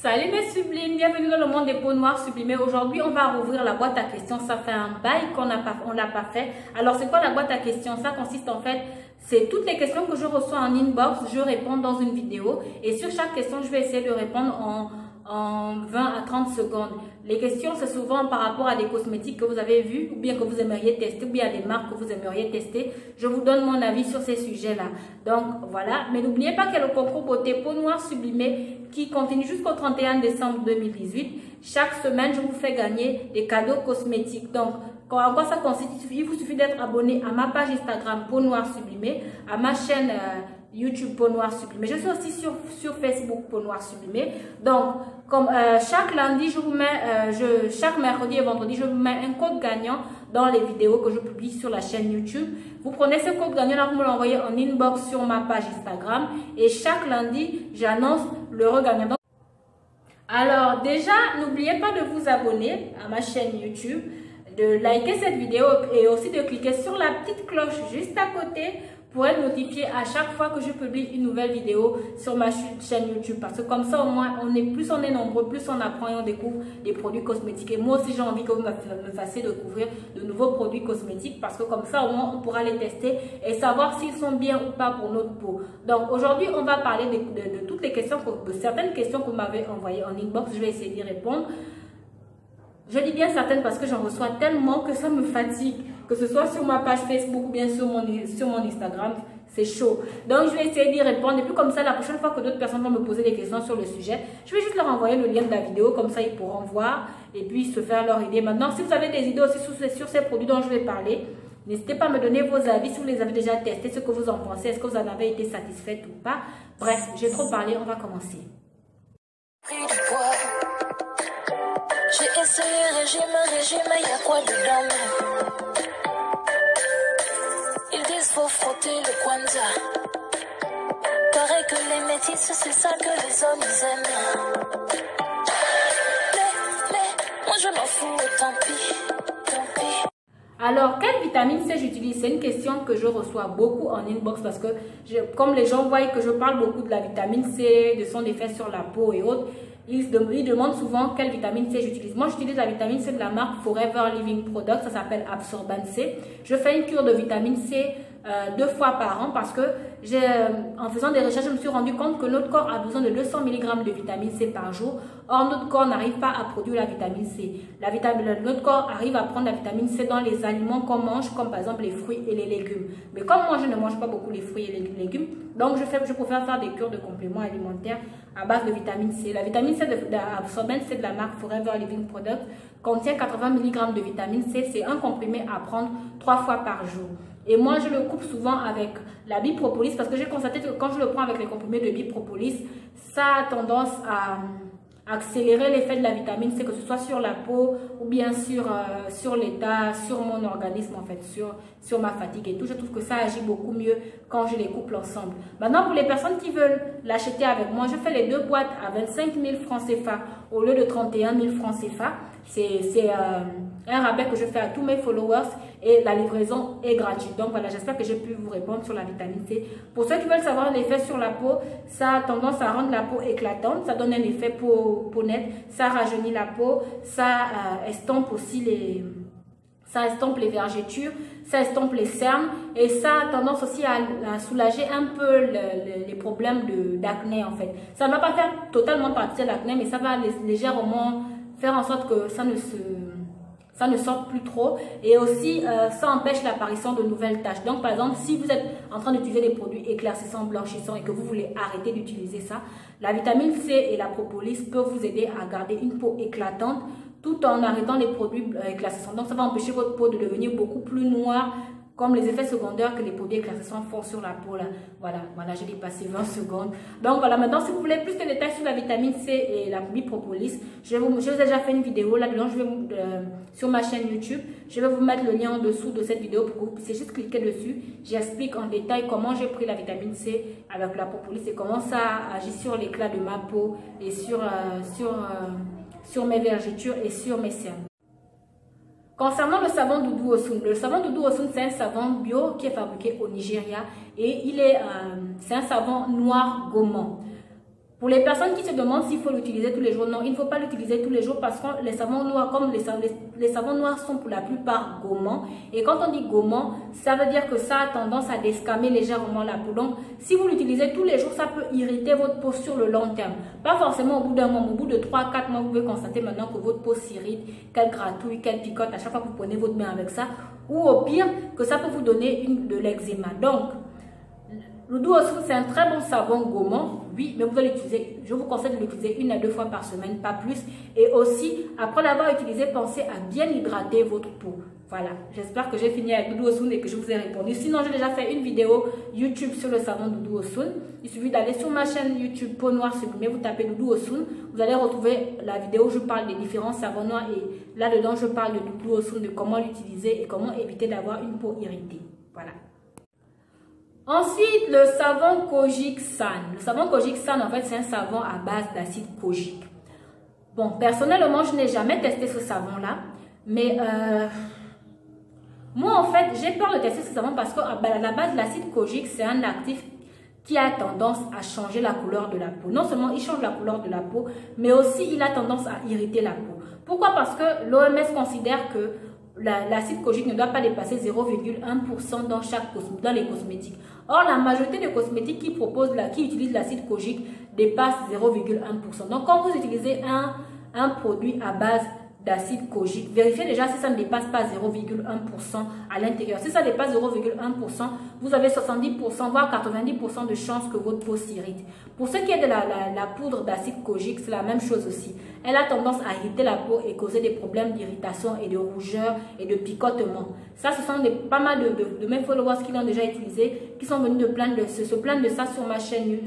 Salut mes sublimes, bienvenue dans le monde des peaux noires sublimées. Aujourd'hui, on va rouvrir la boîte à questions. Ça fait un bail qu'on l'a pas fait. Alors, c'est quoi la boîte à questions? Ça consiste en fait, c'est toutes les questions que je reçois en inbox, je réponds dans une vidéo. Et sur chaque question, je vais essayer de répondre en 20 à 30 secondes. Les questions, c'est souvent par rapport à des cosmétiques que vous avez vus ou bien que vous aimeriez tester ou bien à des marques que vous aimeriez tester. Je vous donne mon avis sur ces sujets-là. Donc, voilà. Mais n'oubliez pas qu'il y a le concours beauté peau noire sublimée qui continue jusqu'au 31 décembre 2018. Chaque semaine, je vous fais gagner des cadeaux cosmétiques. Donc, en quoi ça consiste? Il vous suffit d'être abonné à ma page Instagram peau noire sublimée, à ma chaîne YouTube peau noire sublimée. Je suis aussi sur Facebook peau noire sublimée. Donc, comme chaque lundi, je vous mets, chaque mercredi et vendredi, je vous mets un code gagnant dans les vidéos que je publie sur la chaîne YouTube. Vous prenez ce code gagnant là, vous me l'envoyez en inbox sur ma page Instagram et chaque lundi, j'annonce le regagnant. Alors déjà, n'oubliez pas de vous abonner à ma chaîne YouTube, de liker cette vidéo et aussi de cliquer sur la petite cloche juste à côté pour être notifié à chaque fois que je publie une nouvelle vidéo sur ma chaîne YouTube. Parce que comme ça, au moins, plus on est nombreux, plus on apprend et on découvre des produits cosmétiques. Et moi aussi, j'ai envie que vous me fassiez découvrir de nouveaux produits cosmétiques parce que comme ça, au moins, on pourra les tester et savoir s'ils sont bien ou pas pour notre peau. Donc, aujourd'hui, on va parler de toutes les questions, de certaines questions que vous m'avez envoyées en inbox. Je vais essayer d'y répondre. Je dis bien certaines parce que j'en reçois tellement que ça me fatigue. Que ce soit sur ma page Facebook ou bien sur mon Instagram, c'est chaud. Donc, je vais essayer d'y répondre. Et puis comme ça, la prochaine fois que d'autres personnes vont me poser des questions sur le sujet, je vais juste leur envoyer le lien de la vidéo. Comme ça, ils pourront voir et puis se faire leur idée. Maintenant, si vous avez des idées aussi sur ces produits dont je vais parler, n'hésitez pas à me donner vos avis. Si vous les avez déjà testés, ce que vous en pensez. Est-ce que vous en avez été satisfaite ou pas? Bref, j'ai trop parlé. On va commencer. J'ai essayé régime, y'a quoi dedans? Ils disent faut frotter le kwanza. Paraît que les métis, c'est ça que les hommes aiment. Mais moi je m'en fous, tant pis. Alors, quelle vitamine C j'utilise? C'est une question que je reçois beaucoup en inbox parce que comme les gens voient que je parle beaucoup de la vitamine C, de son effet sur la peau et autres, ils demandent souvent quelle vitamine C j'utilise. Moi, j'utilise la vitamine C de la marque Forever Living Product. Ça s'appelle Absorbent C. Je fais une cure de vitamine C 2 fois par an parce que en faisant des recherches, je me suis rendu compte que notre corps a besoin de 200 mg de vitamine C par jour. Or, notre corps n'arrive pas à produire la vitamine C. Notre corps arrive à prendre la vitamine C dans les aliments qu'on mange, comme par exemple les fruits et les légumes. Mais comme moi, je ne mange pas beaucoup les fruits et les légumes, donc je préfère faire des cures de compléments alimentaires à base de vitamine C. La vitamine C d'Absorbent C de la marque Forever Living Product contient 80 mg de vitamine C. C'est un comprimé à prendre 3 fois par jour. Et moi, je le coupe souvent avec la bipropolis parce que j'ai constaté que quand je le prends avec les comprimés de bipropolis, ça a tendance à accélérer l'effet de la vitamine C, que ce soit sur la peau ou bien sur l'état, sur mon organisme en fait, sur ma fatigue et tout. Je trouve que ça agit beaucoup mieux quand je les couple ensemble. Maintenant, pour les personnes qui veulent l'acheter avec moi, je fais les 2 boîtes à 25 000 francs CFA au lieu de 31 000 francs CFA. C'est un rabais que je fais à tous mes followers et la livraison est gratuite. Donc voilà, j'espère que j'ai pu vous répondre sur la vitamine C. Pour ceux qui veulent savoir l'effet sur la peau, ça a tendance à rendre la peau éclatante, ça donne un effet peau nette, ça rajeunit la peau, ça estompe aussi ça estompe les vergetures, ça estompe les cernes et ça a tendance aussi à soulager un peu les problèmes d'acné en fait. Ça ne va pas faire totalement partie de l'acné, mais ça va légèrement faire en sorte que ça ne sorte plus trop et aussi ça empêche l'apparition de nouvelles taches. Donc par exemple, si vous êtes en train d'utiliser des produits éclaircissants, blanchissants et que vous voulez arrêter d'utiliser ça, la vitamine C et la propolis peuvent vous aider à garder une peau éclatante tout en arrêtant les produits éclaircissants. Donc ça va empêcher votre peau de devenir beaucoup plus noire, comme les effets secondaires que les produits éclaircissants font sur la peau. Là. Voilà, j'ai dépassé 20 secondes. Donc voilà, maintenant si vous voulez plus de détails sur la vitamine C et la bipropolis, je vous ai déjà fait une vidéo là-dedans, sur ma chaîne YouTube. Je vais vous mettre le lien en dessous de cette vidéo pour que vous puissiez juste cliquer dessus. J'explique en détail comment j'ai pris la vitamine C avec la propolis et comment ça agit sur l'éclat de ma peau et sur mes vergetures et sur mes cernes. Concernant le savon Doudou Osun, le savon Doudou Osun, c'est un savon bio qui est fabriqué au Nigeria et c'est un savon noir gommant. Pour les personnes qui se demandent s'il faut l'utiliser tous les jours, non, il ne faut pas l'utiliser tous les jours parce que les savons noirs, comme les savons noirs sont pour la plupart gommants. Et quand on dit gommant, ça veut dire que ça a tendance à desquamer légèrement la peau. Donc, si vous l'utilisez tous les jours, ça peut irriter votre peau sur le long terme. Pas forcément au bout d'un mois, au bout de 3-4 mois, vous pouvez constater maintenant que votre peau s'irrite, qu'elle gratouille, qu'elle picote à chaque fois que vous prenez votre main avec ça. Ou au pire, que ça peut vous donner de l'eczéma. Donc, le Duosun, c'est un très bon savon gommant, oui, mais vous allez l'utiliser, je vous conseille de l'utiliser 1 à 2 fois par semaine, pas plus. Et aussi, après l'avoir utilisé, pensez à bien hydrater votre peau. Voilà, j'espère que j'ai fini avec le Duosun et que je vous ai répondu. Sinon, j'ai déjà fait une vidéo YouTube sur le savon du Duosun. Il suffit d'aller sur ma chaîne YouTube Peau Noire Sublimée, vous tapez le Duosun. Vous allez retrouver la vidéo où je parle des différents savons noirs et là-dedans, je parle du Duosun, de comment l'utiliser et comment éviter d'avoir une peau irritée. Voilà. Ensuite, le savon Kojic San. Le savon Kojic San, en fait, c'est un savon à base d'acide kojique. Bon, personnellement, je n'ai jamais testé ce savon-là. Mais moi, en fait, j'ai peur de tester ce savon parce qu'à la base, l'acide kojique, c'est un actif qui a tendance à changer la couleur de la peau. Non seulement il change la couleur de la peau, mais aussi il a tendance à irriter la peau. Pourquoi? Parce que l'OMS considère que l'acide kojique ne doit pas dépasser 0,1% dans les cosmétiques. Or, la majorité des cosmétiques qui utilisent l'acide kojique dépassent 0,1%. Donc, quand vous utilisez un produit à base d'acide kojique, vérifiez déjà si ça ne dépasse pas 0,1% à l'intérieur. Si ça dépasse 0,1%, vous avez 70% voire 90% de chances que votre peau s'irrite. Pour ce qui est de la poudre d'acide kojique, c'est la même chose aussi. Elle a tendance à irriter la peau et causer des problèmes d'irritation et de rougeur et de picotement. Ça, ce sont pas mal de mes followers qui l'ont déjà utilisé, qui sont venus se plaindre de ça sur ma chaîne,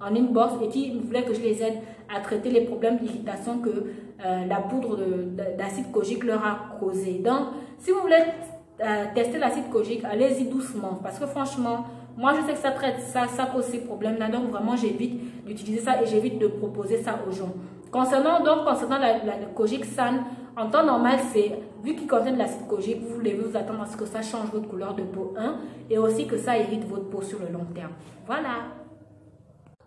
en inbox, et qui voulaient que je les aide à traiter les problèmes d'irritation que la poudre d'acide kojique leur a causé. Donc, si vous voulez tester l'acide kojique, allez-y doucement parce que franchement, moi je sais que ça cause ces problèmes-là. Donc, vraiment, j'évite d'utiliser ça et j'évite de proposer ça aux gens. Concernant la Kojic San, en temps normal, c'est vu qu'il contient de l'acide kojique, vous devez vous attendre à ce que ça change votre couleur de peau, et aussi que ça irrite votre peau sur le long terme. Voilà.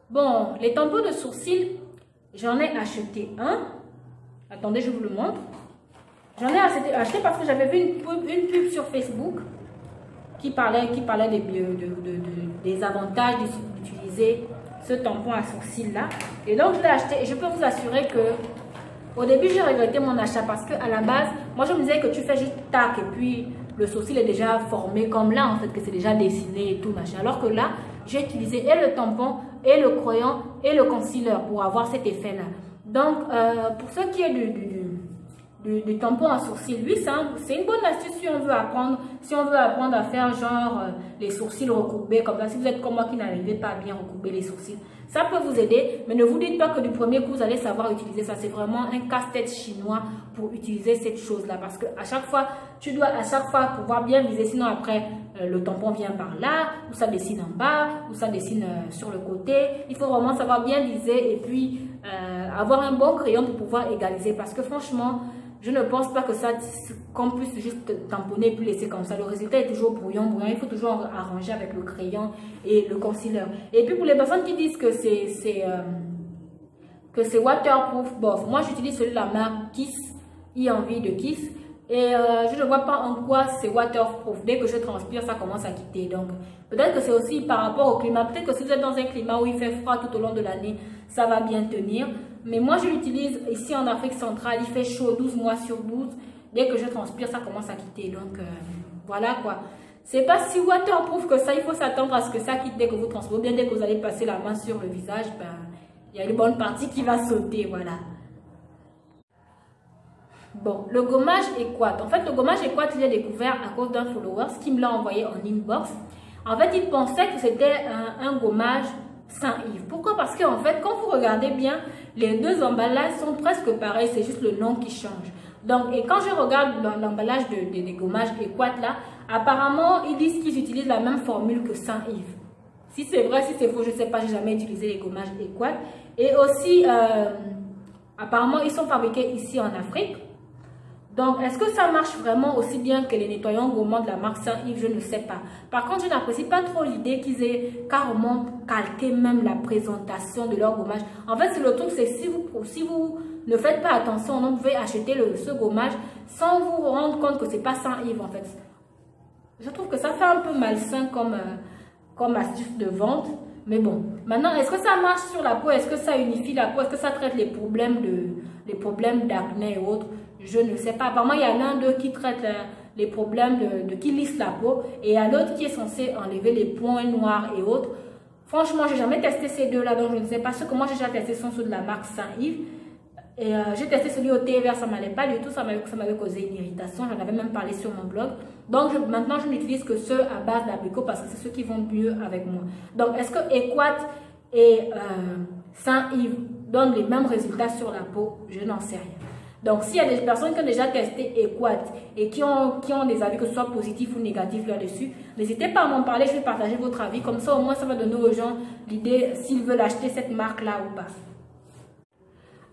Bon, les tampons de sourcils, j'en ai acheté un. Attendez, je vous le montre. J'en ai acheté parce que j'avais vu une pub sur Facebook qui parlait des avantages d'utiliser ce tampon à sourcils là. Et donc, je l'ai acheté et je peux vous assurer que au début, j'ai regretté mon achat parce qu'à la base, moi, je me disais que tu fais juste tac et puis le sourcil est déjà formé comme là, en fait, que c'est déjà dessiné et tout, machin. Alors que là, j'ai utilisé et le tampon, et le crayon, et le concealer pour avoir cet effet-là. Donc, pour ce qui est du tampon à sourcils, lui, c'est une bonne astuce si on veut apprendre à faire genre les sourcils recourbés comme ça. Si vous êtes comme moi qui n'arrivez pas à bien recourber les sourcils, ça peut vous aider, mais ne vous dites pas que du premier coup vous allez savoir utiliser ça. C'est vraiment un casse-tête chinois pour utiliser cette chose-là, parce que à chaque fois, tu dois pouvoir bien viser, sinon après le tampon vient par là, ou ça dessine en bas, ou ça dessine sur le côté. Il faut vraiment savoir bien viser et puis avoir un bon crayon pour pouvoir égaliser, parce que franchement, je ne pense pas que qu'on puisse juste tamponner et puis laisser comme ça. Le résultat est toujours brouillon. Il faut toujours arranger avec le crayon et le concealer. Et puis pour les personnes qui disent que c'est waterproof, bof. Moi j'utilise celui de la marque Kiss, Envie de Kiss. Et je ne vois pas en quoi c'est waterproof. Dès que je transpire, ça commence à quitter. Donc peut-être que c'est aussi par rapport au climat. Peut-être que si vous êtes dans un climat où il fait froid tout au long de l'année, ça va bien tenir. Mais moi, je l'utilise ici en Afrique centrale. Il fait chaud 12 mois sur 12. Dès que je transpire, ça commence à quitter. Donc, voilà quoi. C'est pas si waterproof que ça. Il faut s'attendre à ce que ça quitte dès que vous transpirez. Ou bien dès que vous allez passer la main sur le visage, il y a une bonne partie qui va sauter. Voilà. Bon, le gommage Equate. En fait, le gommage Equate, je l'ai découvert à cause d'un follower qui me l'a envoyé en inbox. En fait, il pensait que c'était un gommage Saint-Yves. Pourquoi? Parce qu'en fait, quand vous regardez bien, les deux emballages sont presque pareils, c'est juste le nom qui change. Donc, et quand je regarde l'emballage des gommages Equate là, apparemment, ils disent qu'ils utilisent la même formule que Saint-Yves. Si c'est vrai, si c'est faux, je ne sais pas, j'ai jamais utilisé les gommages Equate. Et aussi, apparemment, ils sont fabriqués ici en Afrique. Donc, est-ce que ça marche vraiment aussi bien que les nettoyants gourmands de la marque Saint-Yves? Je ne sais pas. Par contre, je n'apprécie pas trop l'idée qu'ils aient carrément calqué même la présentation de leur gommage. En fait, c'est le truc, c'est si vous ne faites pas attention, donc vous pouvez acheter ce gommage sans vous rendre compte que c'est pas Saint-Yves en fait. Je trouve que ça fait un peu malsain comme astuce de vente. Mais bon, maintenant, est-ce que ça marche sur la peau? Est-ce que ça unifie la peau? Est-ce que ça traite les problèmes d'acné et autres? Je ne sais pas. Apparemment, il y en a l'un d'eux qui traite les problèmes qui lisse la peau. Et il y a l'autre qui est censé enlever les points noirs et autres. Franchement, je n'ai jamais testé ces deux-là, donc je ne sais pas. Ceux que moi j'ai déjà testé sont ceux de la marque Saint-Yves. Et j'ai testé celui au thé vert, ça ne m'allait pas du tout. Ça m'avait causé une irritation. J'en avais même parlé sur mon blog. Donc maintenant, je n'utilise que ceux à base d'abricot parce que c'est ceux qui vont mieux avec moi. Donc, est-ce que Equate et Saint-Yves donnent les mêmes résultats sur la peau? Je n'en sais rien. Donc, s'il y a des personnes qui ont déjà testé Equate et qui ont des avis, que ce soit positifs ou négatifs là-dessus, n'hésitez pas à m'en parler, je vais partager votre avis. Comme ça, au moins, ça va donner aux gens l'idée s'ils veulent acheter cette marque-là ou pas.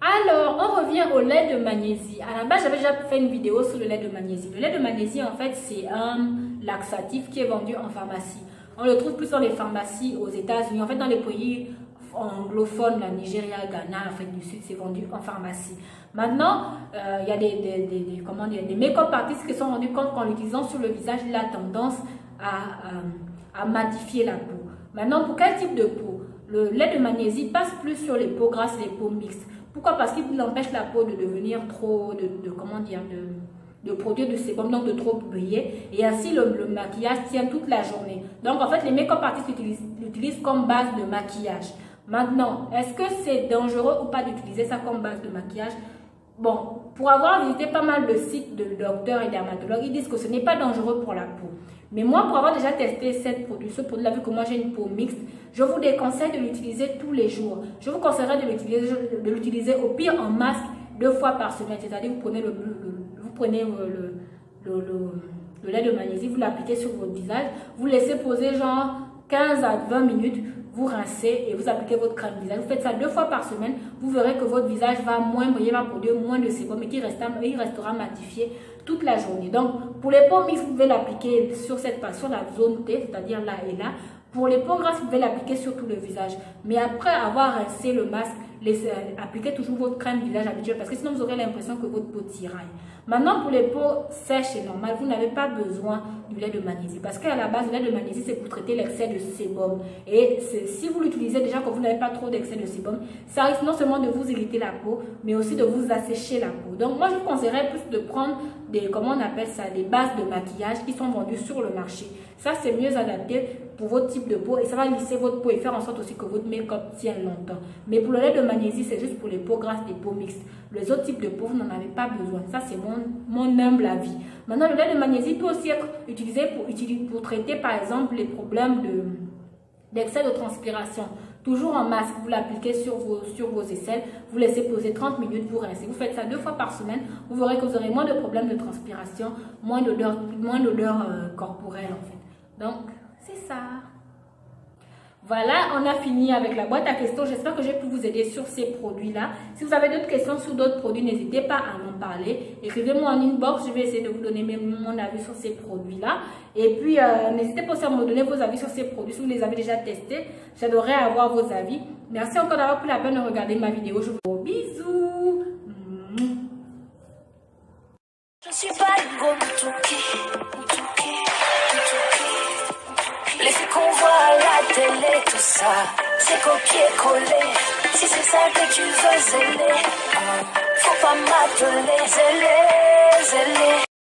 Alors, on revient au lait de magnésie. À la base, j'avais déjà fait une vidéo sur le lait de magnésie. Le lait de magnésie, en fait, c'est un laxatif qui est vendu en pharmacie. On le trouve plus dans les pharmacies aux États-Unis. En fait, dans les pays anglophones, la Nigeria, Ghana, l'Afrique du Sud, c'est vendu en pharmacie. Maintenant, il y a des make-up artistes qui se sont rendus compte qu'en l'utilisant sur le visage, il a tendance à matifier la peau. Maintenant, pour quel type de peau? Le lait de magnésie passe plus sur les peaux grasses et les peaux mixtes. Pourquoi? Parce qu'il empêche la peau de devenir trop, de produire du sébum, donc de trop briller. Et ainsi, le maquillage tient toute la journée. Donc, en fait, les make-up artistes l'utilisent comme base de maquillage. Maintenant, est-ce que c'est dangereux ou pas d'utiliser ça comme base de maquillage? Bon, pour avoir visité pas mal de sites de docteurs et dermatologues, ils disent que ce n'est pas dangereux pour la peau. Mais moi, pour avoir déjà testé ce produit-là, vu que moi j'ai une peau mixte, je vous déconseille de l'utiliser tous les jours. Je vous conseillerais de l'utiliser au pire en masque 2 fois par semaine. C'est-à-dire, vous prenez le lait de magnésie, vous l'appliquez sur votre visage, vous laissez poser genre 15 à 20 minutes, vous rincez et vous appliquez votre crème visage. Vous faites ça 2 fois par semaine, vous verrez que votre visage va moins briller, va produire moins de sébum et il restera matifié toute la journée. Donc, pour les peaux mixtes, vous pouvez l'appliquer sur la zone T, c'est-à-dire là et là. Pour les peaux grasses, vous pouvez l'appliquer sur tout le visage. Mais après avoir rincé le masque, appliquez toujours votre crème visage habituelle parce que sinon vous aurez l'impression que votre peau tiraille. Maintenant, pour les peaux sèches et normales, vous n'avez pas besoin du lait de magnésie parce qu'à la base, le lait de magnésie, c'est pour traiter l'excès de sébum. Et si vous l'utilisez déjà quand vous n'avez pas trop d'excès de sébum, ça risque non seulement de vous irriter la peau, mais aussi de vous assécher la peau. Donc, moi, je vous conseillerais plus de prendre des bases de maquillage qui sont vendues sur le marché. Ça, c'est mieux adapté pour votre type de peau et ça va lisser votre peau et faire en sorte aussi que votre make-up tienne longtemps. Mais pour le lait de magnésie, c'est juste pour les peaux grasses et peaux mixtes. Les autres types de peau, vous n'en avez pas besoin. Ça, c'est mon humble avis. Maintenant, le lait de magnésie peut aussi être utilisé pour traiter, par exemple, les problèmes d'excès de transpiration. Toujours en masque, vous l'appliquez sur vos aisselles, vous laissez poser 30 minutes, vous rincez. Vous faites ça 2 fois par semaine, vous verrez que vous aurez moins de problèmes de transpiration, moins d'odeur corporelle en fait. Donc, c'est ça. Voilà, on a fini avec la boîte à questions. J'espère que j'ai pu vous aider sur ces produits-là. Si vous avez d'autres questions sur d'autres produits, n'hésitez pas à m'en parler. Écrivez-moi en inbox, je vais essayer de vous donner mon avis sur ces produits-là. Et puis, n'hésitez pas aussi à me donner vos avis sur ces produits, si vous les avez déjà testés. J'adorerais avoir vos avis. Merci encore d'avoir pris la peine de regarder ma vidéo. Je vous dis bisous. Je suis pas une go les filles qu'on voit à la télé, tout ça, c'est copier-coller. Si c'est ça que tu veux zéler, faut pas m'appeler zélé.